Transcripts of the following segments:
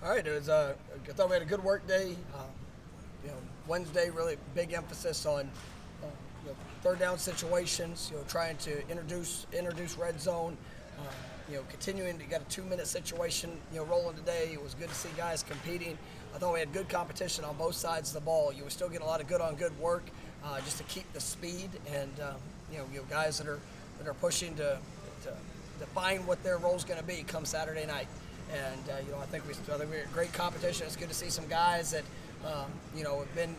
All right, it was. I thought we had a good work day. Wednesday really big emphasis on third down situations. Trying to introduce red zone. Continuing to get a 2-minute situation. Rolling today. It was good to see guys competing. I thought we had good competition on both sides of the ball. You were still getting a lot of good on good work, just to keep the speed and guys that are pushing to define what their role is going to be come Saturday night. And I think we had great competition. It's good to see some guys that have been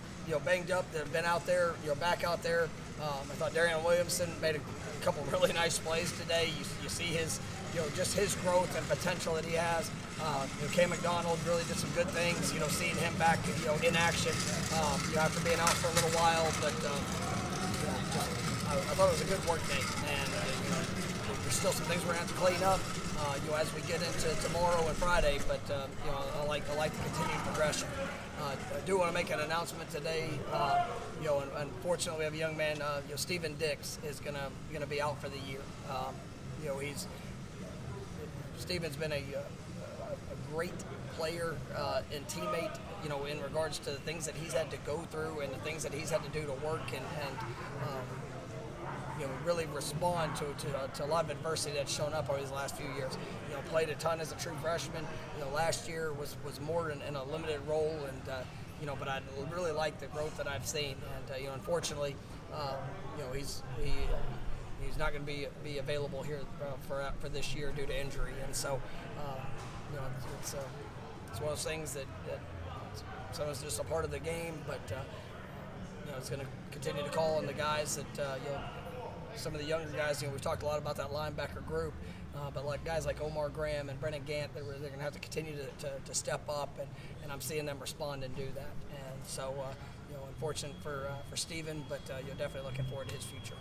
banged up, that have been out there, back out there. I thought Darion Williamson made a couple really nice plays today. You see his just his growth and potential that he has. Cam McDonald really did some good things. Seeing him back in action after being out for a little while, but I thought it was a good work day, and there's still some things we're going to have to clean up, as we get into tomorrow and Friday. But I like the continued progression. I do want to make an announcement today. Unfortunately, we have a young man. Stephen Dix is going to be out for the year. Stephen's been a great player and teammate. In regards to the things that he's had to go through and the things that he's had to do to work and really respond to a lot of adversity that's shown up over these last few years. Played a ton as a true freshman. Last year was more in a limited role, and but I really like the growth that I've seen. And unfortunately, he's not going to be available here for this year due to injury. And so, it's one of those things that sometimes just a part of the game, but it's going to continue to call on the guys that some of the younger guys. We've talked a lot about that linebacker group, but like guys like Omar Graham and Brennan Gant, they're going to have to continue to step up, and I'm seeing them respond and do that. And so, unfortunate for Stephen, but definitely looking forward to his future.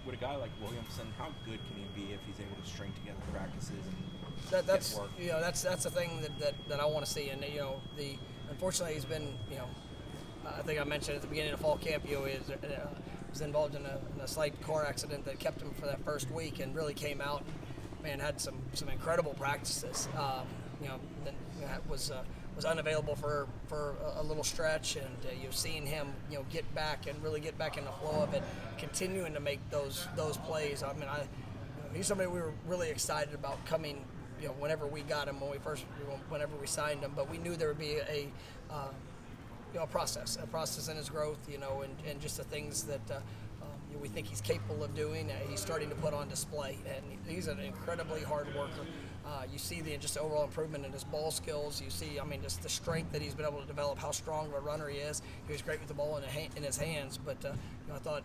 With a guy like Williamson, how good can he be if he's able to string together practices and that's work? That's the thing that I want to see. And unfortunately he's been I think I mentioned at the beginning of fall camp, he was involved in a slight car accident that kept him for that first week, and really came out and had some incredible practices. Then was unavailable for a little stretch, and you've seen him get back and really get back in the flow of it, continuing to make those plays. I mean, he's somebody we were really excited about coming. Whenever we got him, whenever we signed him, but we knew there would be a process in his growth, and just the things that we think he's capable of doing. He's starting to put on display, and he's an incredibly hard worker. You see the just overall improvement in his ball skills. You see, just the strength that he's been able to develop, how strong of a runner he is. He was great with the ball in his hands, but I thought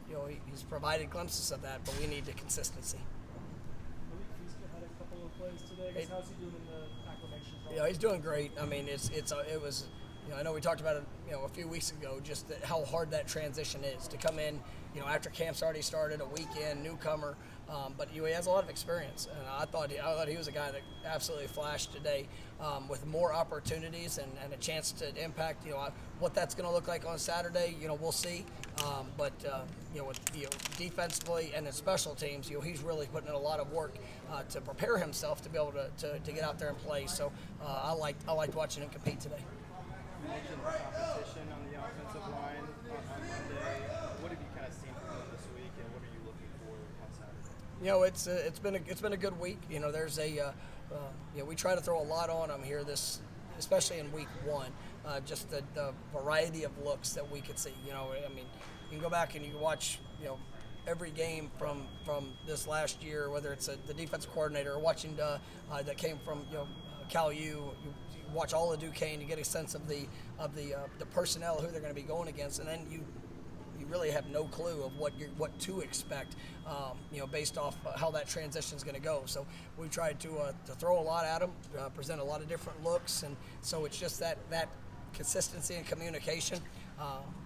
he's provided glimpses of that, but we need the consistency. Had a couple of plays today. How's he doing in the acclimation process? Yeah, he's doing great. It was. I know we talked about it, a few weeks ago, just how hard that transition is to come in, after camp's already started, a weekend, newcomer, but he has a lot of experience, and I thought he was a guy that absolutely flashed today, with more opportunities and a chance to impact. What that's going to look like on Saturday, we'll see, but defensively and in special teams, he's really putting in a lot of work to prepare himself to be able to get out there and play. So I liked watching him compete today. You mentioned the competition on the offensive line on Monday. What have you kind of seen from them this week, and what are you looking for on Saturday? It's been a good week. There's we try to throw a lot on them here, especially in week one. Just the variety of looks that we could see. You can go back and you can watch every game from this last year, whether it's the defensive coordinator or watching that came from Cal U. You watch all of Duquesne, you get a sense of the personnel, who they're going to be going against, and then you really have no clue of what to expect, based off how that transition is going to go. So we tried to throw a lot at them, present a lot of different looks, and so it's just that consistency and communication,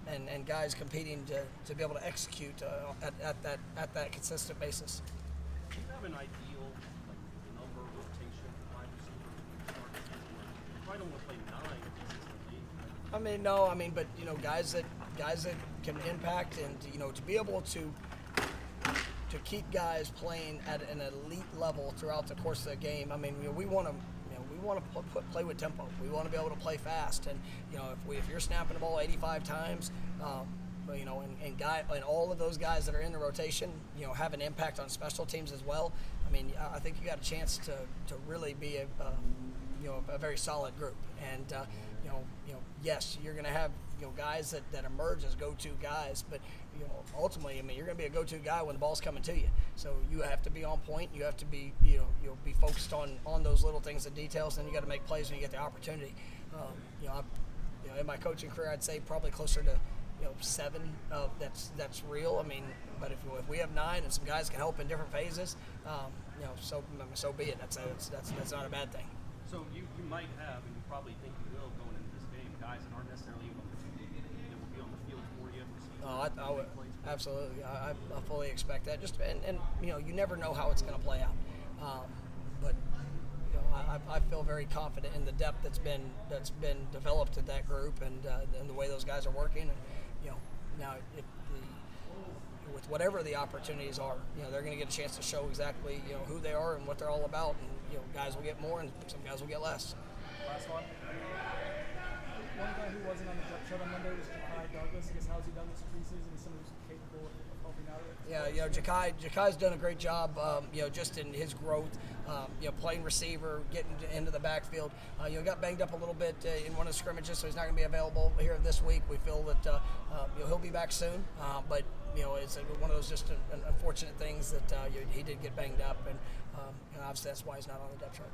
and guys competing to be able to execute at that consistent basis. Do you have an ideal number of rotation for wide receiver? You probably don't want to play 9 consistently. No, but guys that can impact, and to be able to keep guys playing at an elite level throughout the course of the game. We want want to play with tempo. We want to be able to play fast. And if you're snapping the ball 85 times, and all of those guys that are in the rotation, have an impact on special teams as well. I mean, I think you got a chance to really be a very solid group. And yes, you're going to have guys that emerge as go-to guys, but ultimately, I mean, you're going to be a go-to guy when the ball's coming to you. So you have to be on point. You have to be be focused on those little things and details. And you got to make plays when you get the opportunity. In my coaching career, I'd say probably closer to 7 that's real. I mean, but if we have 9 and some guys can help in different phases, so be it. That's not a bad thing. So you might have, and you probably think you will, going into this game, guys that aren't necessarily able to that will be on the field for you. I would absolutely. I fully expect that. Just and you never know how it's going to play out, but I feel very confident in the depth that's been developed in that group and the way those guys are working. And now with whatever the opportunities are, they're going to get a chance to show exactly who they are and what they're all about. And guys will get more and some guys will get less. Last one. One guy who wasn't on the depth chart on Monday was Ja'Kai Douglas. I guess how's he done this preseason? Is someone who's capable of helping out with it? Ja'Kai's done a great job. Just in his growth. Playing receiver, getting into the backfield. Got banged up a little bit in one of the scrimmages, so he's not going to be available here this week. We feel that he'll be back soon, but it's one of those just unfortunate things that he did get banged up, and obviously that's why he's not on the depth chart.